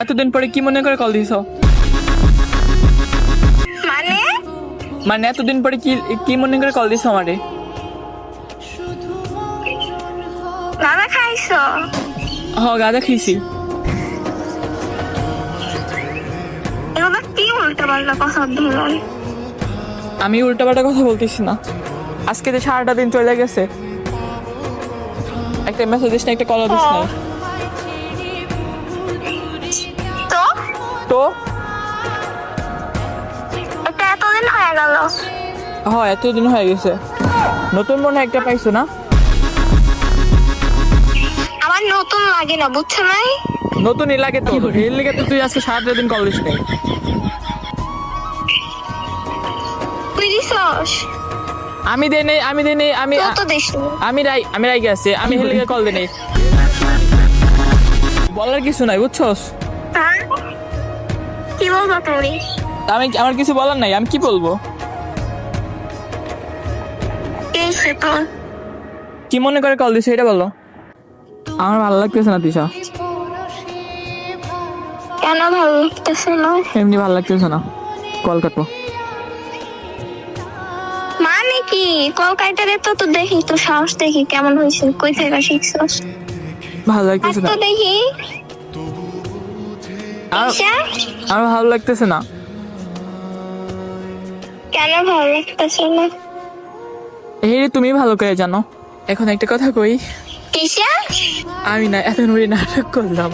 এতদিন পরে কি মনে করে কল দিছ? মানে মানে এতদিন পরে কি কি মনে করে কল দিছ আমারে? গাঁদা খাইছো? গাঁজা খাইছি। এগুলো কি উল্টা পাল্টা কথা ধরুন? আমি উল্টাপাল্টা কথা বলতেছি না। আজকে যে সারাটা দিন চলে গেছে, একটা মেসেজ দিস না, একটা কল দিস না। তো তো এটা এতদিন হয়ে গেল। এতদিন হয়ে গেছে। নতুন মনে হয় একটা পাইছো না? আমার নতুন লাগে না, বুঝছো নাই? নতুনই লাগে তো, এর লিগে তো তুই আজকে সারাটা দিন কল দিস নাই। তুই দিছস? আমি দেই নাই, আমি তুই তো দিস নি। আমি রাগে আছি, আমি এর লিগে কল দিই নাই। বলার কিছু নাই, বুঝছস? হ্যাঁ? কি বলবো তুমি? আমার কিছু বলার নাই, আমি কি বলবো? এই সে তোর কি মনে করে কল দিছো এটা বলো। আমার ভালো লাগতেছে না তিশা, কেন ভালো লাগতেছে না? এমনি ভালো লাগতেছে না, কল কাটো। মানে কি কলকাতারে তো দেখি, তো সাহস দেখি কেমন হয়েছে, কই থেকে শিখছস? ভালো আর লাগতেছে না, তো দেখি আর ঈশা, আমার ভালো লাগতেছে না। কেন ভালো লাগতেছে না? এই তুমি ভালো করে জানো। এখন একটা কথা কই, ঈশা, আমি না এত নুড়ি নাটক করলাম।